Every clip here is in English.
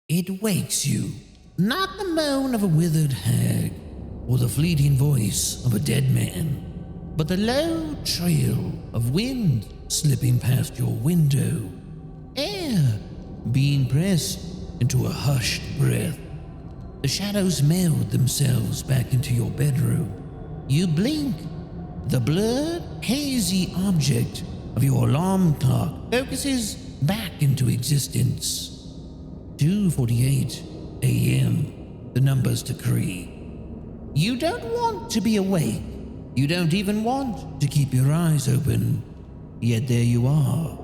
It wakes you, not the moan of a withered hag or the fleeting voice of a dead man, but the low trail of wind slipping past your window, air being pressed into a hushed breath. The shadows meld themselves back into your bedroom. You blink. The blurred, hazy object of your alarm clock focuses back into existence. 2:48 a.m., the numbers decree. You don't want to be awake. You don't even want to keep your eyes open. Yet there you are.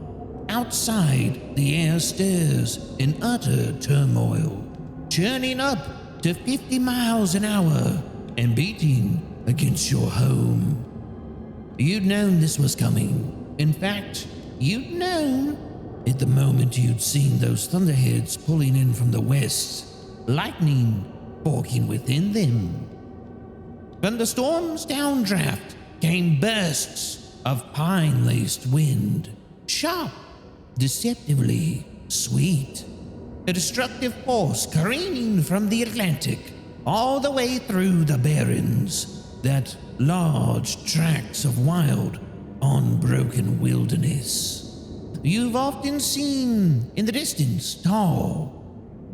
Outside, the air stirs in utter turmoil, churning up to 50 miles an hour and beating against your home. You'd known this was coming. In fact, you'd known at the moment you'd seen those thunderheads pulling in from the west, lightning forking within them. From the storm's downdraft came bursts of pine-laced wind, sharp, deceptively sweet, a destructive force careening from the Atlantic all the way through the barrens, that large tracts of wild, unbroken wilderness. You've often seen in the distance tall,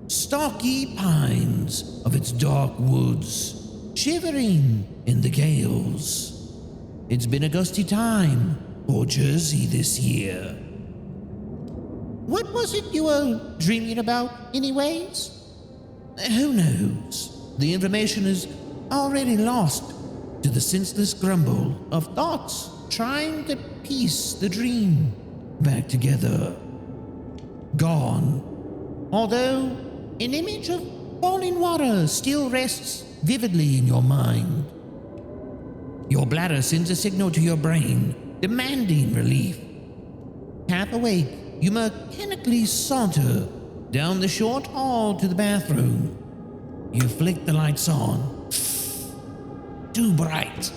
stocky pines of its dark woods, shivering in the gales. It's been a gusty time for Jersey this year. What was it you were dreaming about, anyways? Who knows? The information is already lost to the senseless grumble of thoughts trying to piece the dream back together. Gone. Although an image of falling water still rests vividly in your mind. Your bladder sends a signal to your brain, demanding relief. Half awake, you mechanically saunter down the short hall to the bathroom. You flick the lights on. Too bright.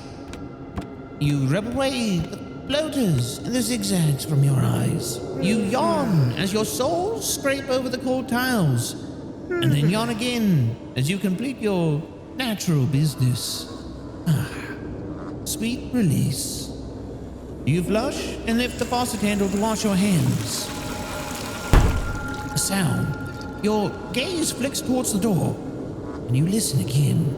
You rub away the floaters and the zigzags from your eyes. You yawn as your soles scrape over the cold tiles, and then yawn again as you complete your natural business. Sweet release. You flush and lift the faucet handle to wash your hands. A sound. Your gaze flicks towards the door, and you listen again.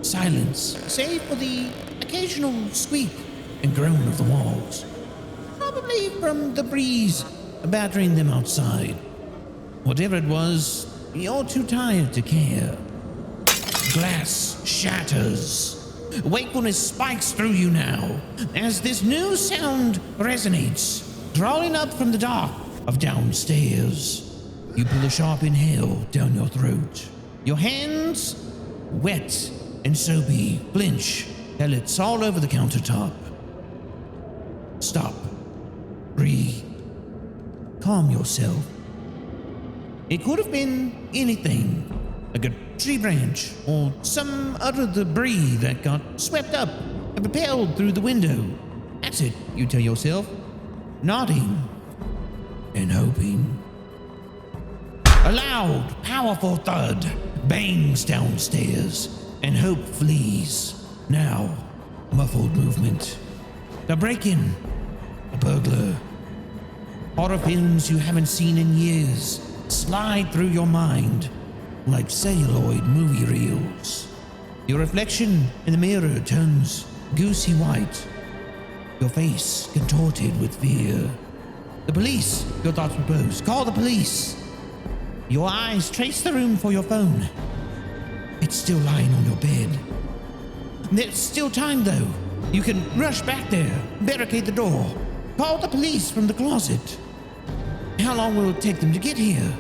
Silence, save for the occasional squeak and groan of the walls. Probably from the breeze battering them outside. Whatever it was, you're too tired to care. Glass shatters. Wakefulness spikes through you now as this new sound resonates, crawling up from the dark of downstairs. You pull a sharp inhale down your throat. Your hands, wet and soapy, flinch, pellets all over the countertop. Stop. Breathe. Calm yourself. It could have been anything, like a tree branch or some other debris that got swept up and propelled through the window. That's it, you tell yourself, nodding and hoping. A loud, powerful thud bangs downstairs, and hope flees. Now, muffled movement. A break-in. A burglar. Horror films you haven't seen in years slide through your mind like celluloid movie reels. Your reflection in the mirror turns goosey white, your face contorted with fear. The police, your thoughts propose. Call the police. Your eyes trace the room for your phone. It's still lying on your bed. There's still time, though. You can rush back there, barricade the door, call the police from the closet. How long will it take them to get here?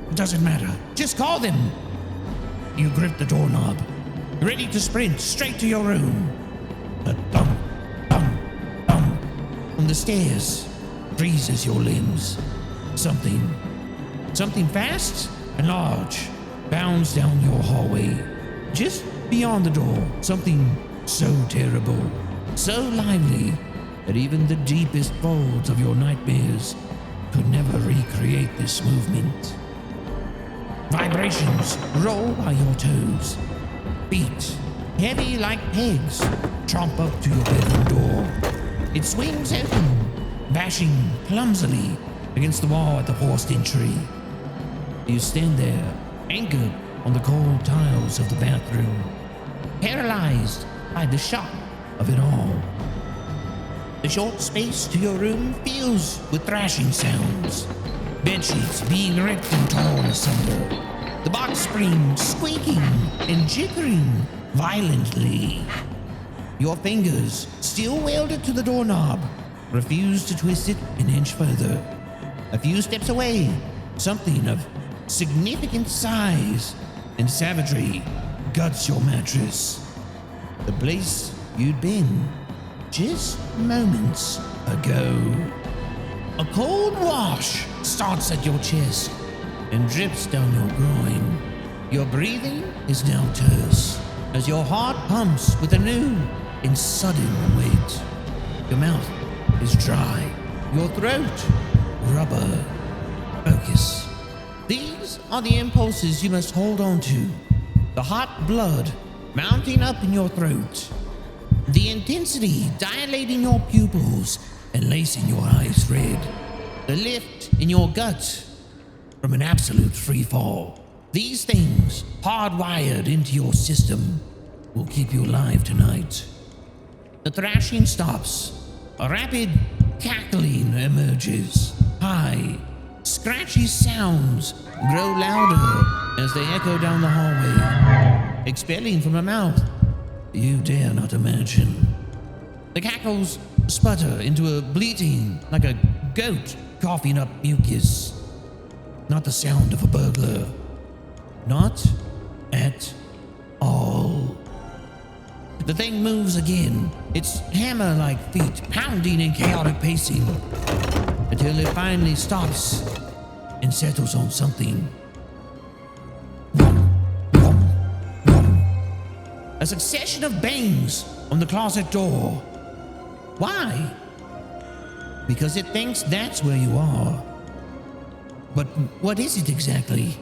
It doesn't matter. Just call them. You grip the doorknob, ready to sprint straight to your room. A thump, thump, thump on the stairs freezes your limbs. Something fast and large bounds down your hallway. Just beyond the door, something so terrible, so lively, that even the deepest folds of your nightmares could never recreate this movement. Vibrations roll by your toes. Feet, heavy like pegs, tromp up to your bedroom door. It swings open, bashing clumsily against the wall at the forced entry. You stand there, anchored on the cold tiles of the bathroom, paralyzed by the shock of it all. The short space to your room fills with thrashing sounds. Bedsheets being ripped and torn asunder. The box springs squeaking and jiggering violently. Your fingers, still welded to the doorknob, refuse to twist it an inch further. A few steps away, something of significant size and savagery guts your mattress. The place you'd been just moments ago. A cold wash starts at your chest and drips down your groin. Your breathing is now terse as your heart pumps with a new and sudden weight. Your mouth is dry, your throat rubber. Focus. These are the impulses you must hold on to. The hot blood mounting up in your throat. The intensity dilating your pupils and lacing your eyes red. The lift in your gut from an absolute free fall. These things, hardwired into your system, will keep you alive tonight. The thrashing stops. A rapid cackling emerges. High, scratchy sounds grow louder as they echo down the hallway, expelling from a mouth you dare not imagine. The cackles sputter into a bleating like a goat coughing up mucus. Not the sound of a burglar. Not at all. The thing moves again, its hammer-like feet pounding in chaotic pacing, until it finally stops and settles on something. A succession of bangs on the closet door. Why? Because it thinks that's where you are. But what is it exactly?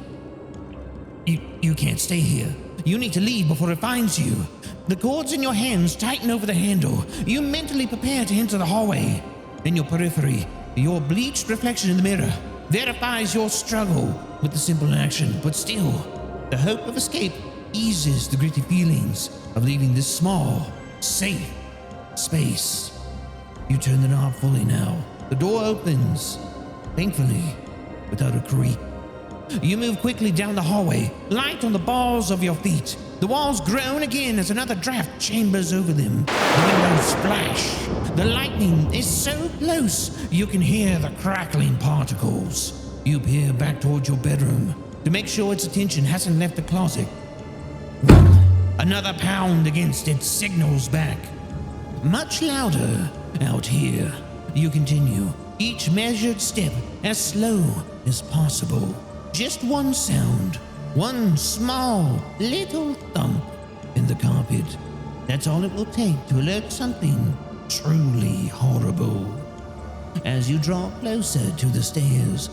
You can't stay here. You need to leave before it finds you. The cords in your hands tighten over the handle. You mentally prepare to enter the hallway. In your periphery, your bleached reflection in the mirror verifies your struggle with the simple action, but still, the hope of escape eases the gritty feelings of leaving this small, safe space. You turn the knob fully now. The door opens, thankfully, without a creak. You move quickly down the hallway, light on the balls of your feet. The walls groan again as another draft chambers over them. The windows flash. The lightning is so close you can hear the crackling particles. You peer back towards your bedroom to make sure its attention hasn't left the closet. Another pound against it signals back. Much louder out here. You continue, each measured step as slow as possible. Just one sound, one small, little thump in the carpet. That's all it will take to alert something truly horrible. As you draw closer to the stairs,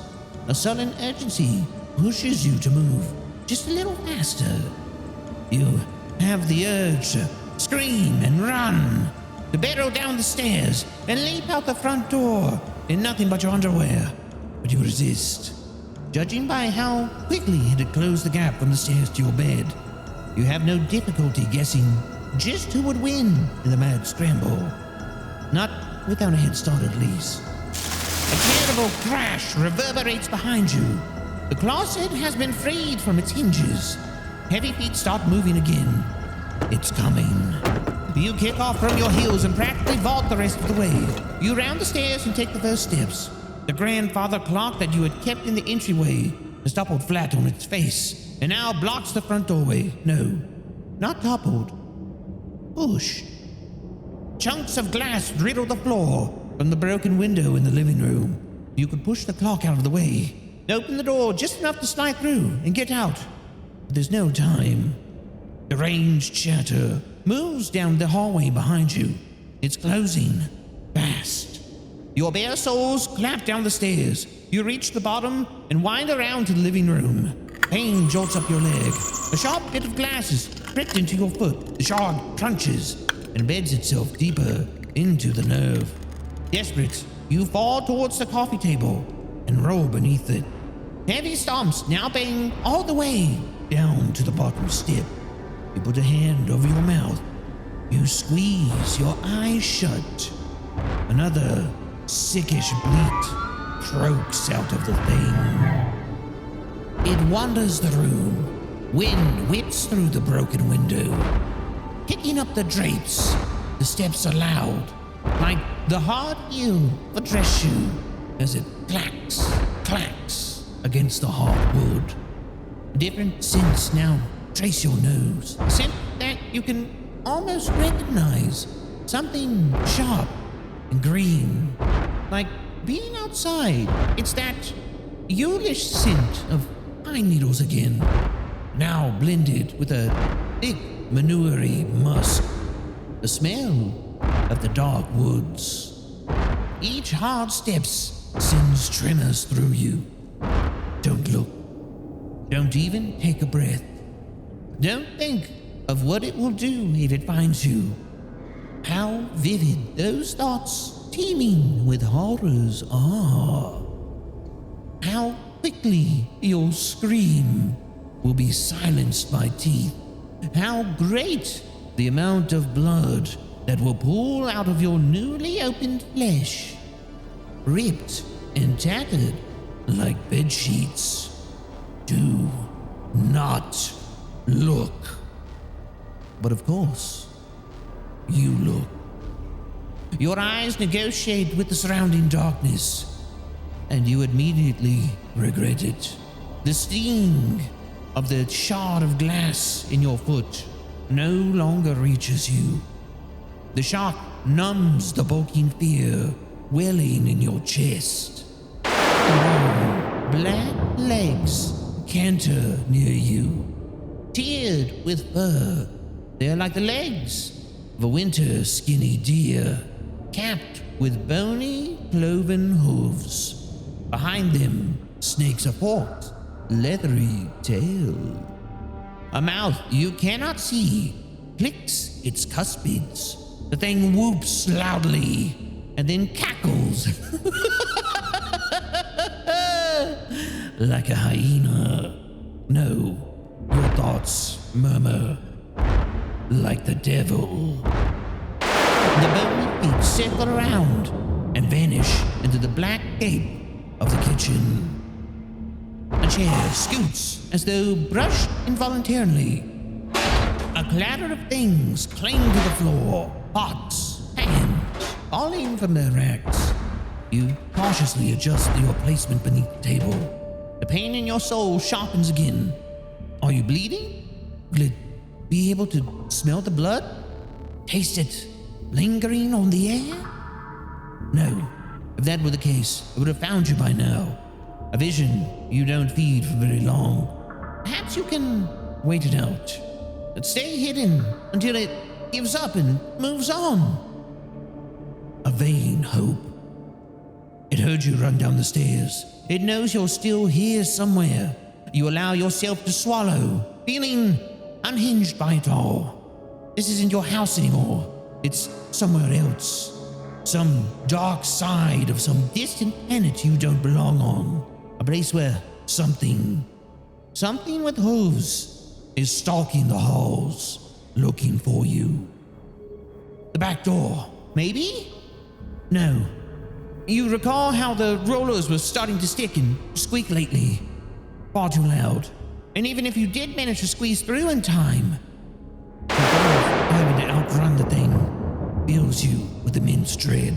a sudden urgency pushes you to move just a little faster. You have the urge to scream and run, to barrel down the stairs and leap out the front door in nothing but your underwear. But you resist. Judging by how quickly it had closed the gap from the stairs to your bed, you have no difficulty guessing just who would win in the mad scramble. Not without a head start at least. A terrible crash reverberates behind you. The closet has been freed from its hinges. Heavy feet start moving again. It's coming. You kick off from your heels and practically vault the rest of the way. You round the stairs and take the first steps. The grandfather clock that you had kept in the entryway has toppled flat on its face and now blocks the front doorway. No, not toppled. Pushed. Chunks of glass riddle the floor from the broken window in the living room. You could push the clock out of the way, open the door just enough to slide through and get out. But there's no time. Deranged chatter moves down the hallway behind you. It's closing fast. Your bare soles clap down the stairs. You reach the bottom and wind around to the living room. Pain jolts up your leg. A sharp bit of glass is pricked into your foot. The shard crunches and embeds itself deeper into the nerve. Desperate, you fall towards the coffee table and roll beneath it. Heavy stomps now bang all the way down to the bottom step. You put a hand over your mouth. You squeeze your eyes shut. Another sickish bleat croaks out of the thing. It wanders the room. Wind whips through the broken window, kicking up the drapes. The steps are loud, like the hard heel of a dress shoe, as it clacks against the hard wood. Different scents now trace your nose, a scent that you can almost recognize. Something sharp and green, like being outside. It's that youlish scent of pine needles again, now blended with a thick manure-y musk, the smell of the dark woods. Each hard steps sends tremors through you. Don't look. Don't even take a breath. Don't think of what it will do if it finds you. How vivid those thoughts teeming with horrors are. How quickly your scream will be silenced by teeth. How great the amount of blood that will pool out of your newly opened flesh, ripped and tattered like bed sheets. Do not look. But of course, you look. Your eyes negotiate with the surrounding darkness, and you immediately regret it. The sting of the shard of glass in your foot no longer reaches you. The shock numbs the bulking fear welling in your chest. Long, black legs canter near you, tiered with fur. They're like the legs of a winter skinny deer, capped with bony, cloven hooves. Behind them snakes a forked, leathery tail. A mouth you cannot see clicks its cuspids. The thing whoops loudly and then cackles like a hyena. No, your thoughts murmur like the devil. The bony feet circle around and vanish into the black gape of the kitchen. A chair scoots as though brushed involuntarily. A clatter of things cling to the floor. Pots, pans, falling from their racks. You cautiously adjust your placement beneath the table. The pain in your soul sharpens again. Are you bleeding? Will it be able to smell the blood? Taste it lingering on the air? No. If that were the case, I would have found you by now. A vision you don't feed for very long. Perhaps you can wait it out. But stay hidden until it gives up and moves on. A vain hope. It heard you run down the stairs. It knows you're still here somewhere. You allow yourself to swallow, feeling unhinged by it all. This isn't your house anymore. It's somewhere else. Some dark side of some distant planet you don't belong on. A place where something with hooves is stalking the halls, looking for you. The back door, maybe? No. You recall how the rollers were starting to stick and squeak lately. Far too loud. And even if you did manage to squeeze through in time, the thought of having to outrun the thing fills you with immense dread.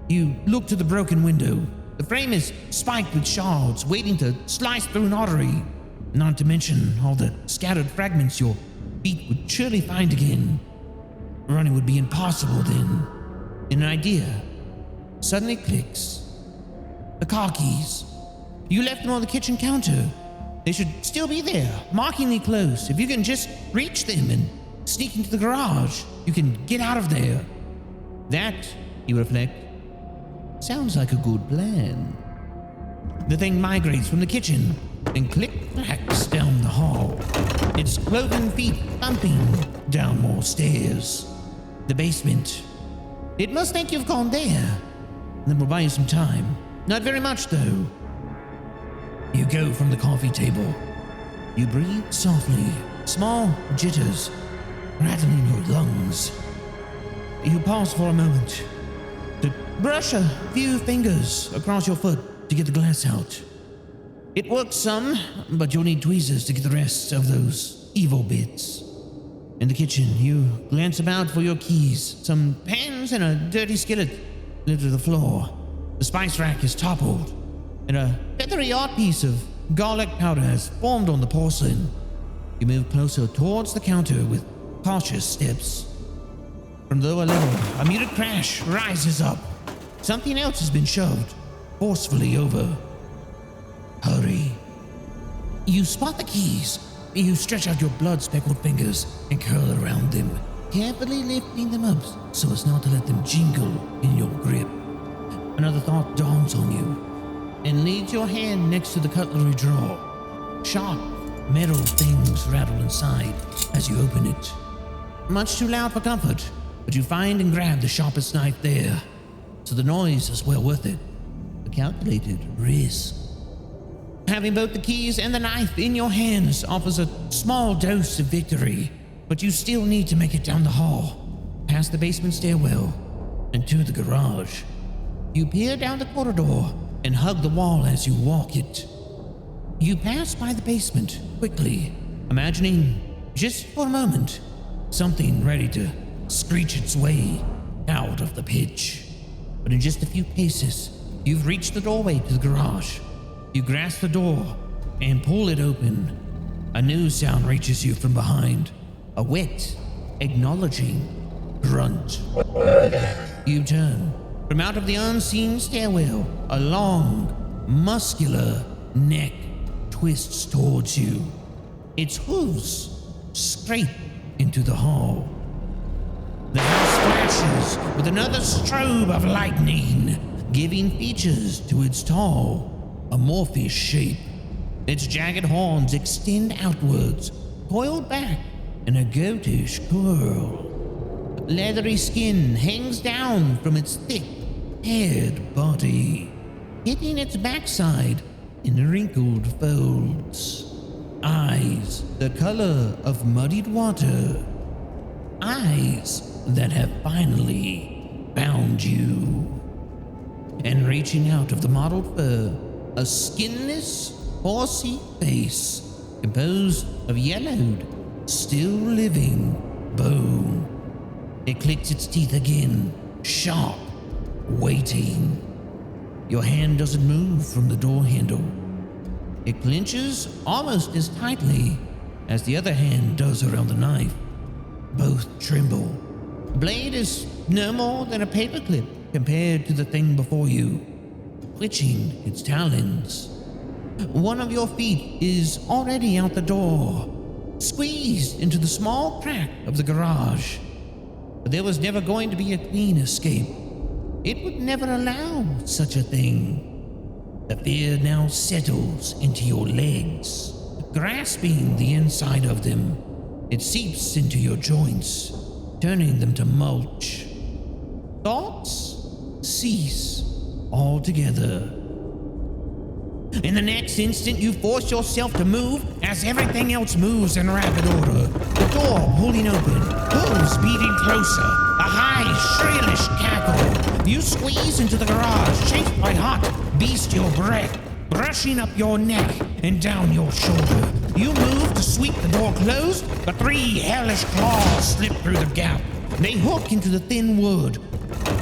You look to the broken window. The frame is spiked with shards, waiting to slice through an artery. Not to mention all the scattered fragments your feet would surely find again. Running would be impossible then. An idea suddenly clicks. The car keys. You left them on the kitchen counter. They should still be there, mockingly close. If you can just reach them and sneak into the garage, you can get out of there. That, you reflect, sounds like a good plan. The thing migrates from the kitchen, and click-clacks down the hall, its cloven feet thumping down more stairs. The basement. It must think you've gone there. Then we'll buy you some time. Not very much, though. You go from the coffee table. You breathe softly, small jitters rattling your lungs. You pause for a moment to brush a few fingers across your foot to get the glass out. It works some, but you'll need tweezers to get the rest of those evil bits. In the kitchen, you glance about for your keys, some pans and a dirty skillet litter the floor. The spice rack is toppled, and a feathery art piece of garlic powder has formed on the porcelain. You move closer towards the counter with cautious steps. From the lower level, a muted crash rises up. Something else has been shoved forcefully over. Hurry. You spot the keys. You stretch out your blood-speckled fingers and curl around them, carefully lifting them up so as not to let them jingle in your grip. Another thought dawns on you and leads your hand next to the cutlery drawer. Sharp, metal things rattle inside as you open it. Much too loud for comfort, but you find and grab the sharpest knife there, so the noise is well worth it. A calculated risk. Having both the keys and the knife in your hands offers a small dose of victory, but you still need to make it down the hall, past the basement stairwell, and to the garage. You peer down the corridor and hug the wall as you walk it. You pass by the basement quickly, imagining, just for a moment, something ready to screech its way out of the pitch. But in just a few paces, you've reached the doorway to the garage. You grasp the door and pull it open. A new sound reaches you from behind. A wet, acknowledging grunt. You turn. From out of the unseen stairwell, a long, muscular neck twists towards you. Its hooves scrape into the hall. The house flashes with another strobe of lightning, giving features to its tall, amorphous shape. Its jagged horns extend outwards, coiled back in a goatish curl. Leathery skin hangs down from its thick, haired body, hitting its backside in wrinkled folds. Eyes the color of muddied water. Eyes that have finally found you. And reaching out of the mottled fur, a skinless, horsey face composed of yellowed, still living bone. It clicks its teeth again, sharp, waiting. Your hand doesn't move from the door handle. It clenches almost as tightly as the other hand does around the knife. Both tremble. The blade is no more than a paperclip compared to the thing before you, twitching its talons. One of your feet is already out the door, squeezed into the small crack of the garage. But there was never going to be a clean escape. It would never allow such a thing. The fear now settles into your legs, grasping the inside of them. It seeps into your joints, turning them to mulch. Thoughts cease altogether. In the next instant, you force yourself to move as everything else moves in rapid order. The door pulling open, hooves beating closer, a high, shrillish cackle. You squeeze into the garage, chased by hot, bestial breath, brushing up your neck and down your shoulder. You move to sweep the door closed, but three hellish claws slip through the gap. They hook into the thin wood,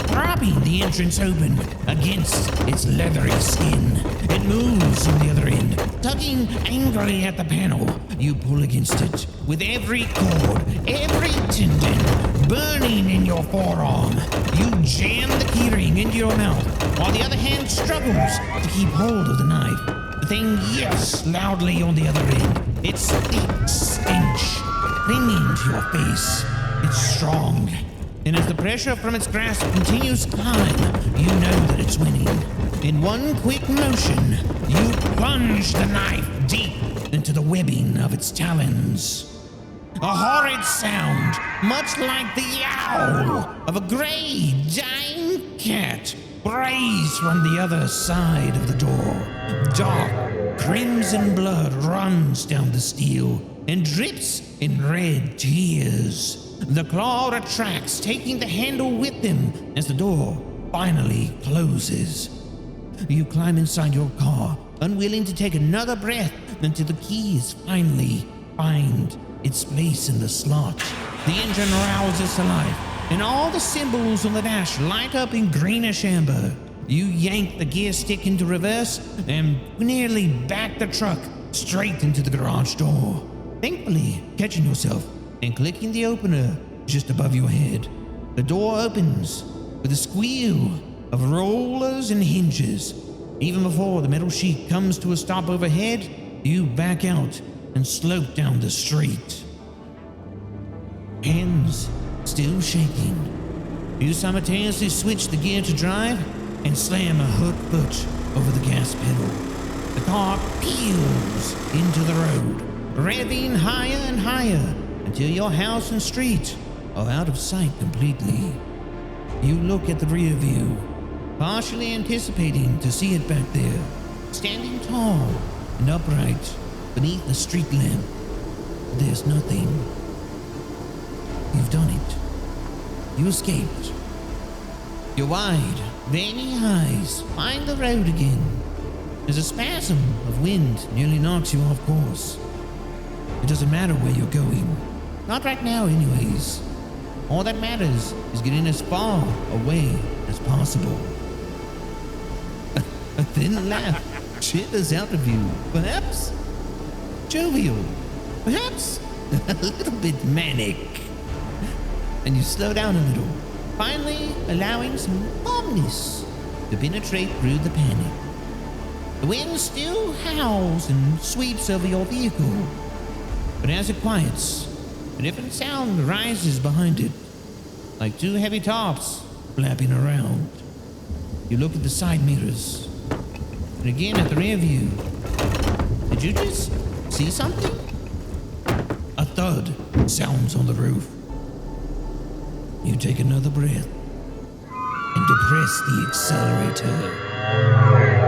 propping the entrance open against its leathery skin. It moves on the other end, tugging angrily at the panel. You pull against it with every cord, every tendon burning in your forearm. You jam the keyring into your mouth while the other hand struggles to keep hold of the knife. The thing yips loudly on the other end, its thick stench clinging to your face. It's strong, and as the pressure from its grasp continues to climb, you know that it's winning. In one quick motion, you plunge the knife deep into the webbing of its talons. A horrid sound, much like the yowl of a gray, dying cat, brays from the other side of the door. Dark, crimson blood runs down the steel and drips in red tears. The claw retracts, taking the handle with him as the door finally closes. You climb inside your car, unwilling to take another breath until the keys finally find its place in the slot. The engine rouses to life, and all the symbols on the dash light up in greenish amber. You yank the gear stick into reverse and nearly back the truck straight into the garage door. Thankfully, catching yourself and clicking the opener just above your head, the door opens with a squeal of rollers and hinges. Even before the metal sheet comes to a stop overhead, you back out and slope down the street. Hands still shaking, you simultaneously switch the gear to drive and slam a hurt foot over the gas pedal. The car peels into the road, revving higher and higher until your house and street are out of sight completely. You look at the rear view, partially anticipating to see it back there, standing tall and upright beneath the street lamp. There's nothing. You've done it. You escaped. Your wide, veiny eyes find the road again as a spasm of wind nearly knocks you off course. It doesn't matter where you're going. Not right now, anyways. All that matters is getting as far away as possible. A thin laugh shivers out of you. Perhaps jovial. Perhaps a little bit manic. And you slow down a little, finally allowing some calmness to penetrate through the panic. The wind still howls and sweeps over your vehicle, but as it quiets, a different sound rises behind it, like two heavy tops flapping around. You look at the side mirrors, and again at the rear view. Did you just see something? A thud sounds on the roof. You take another breath and depress the accelerator.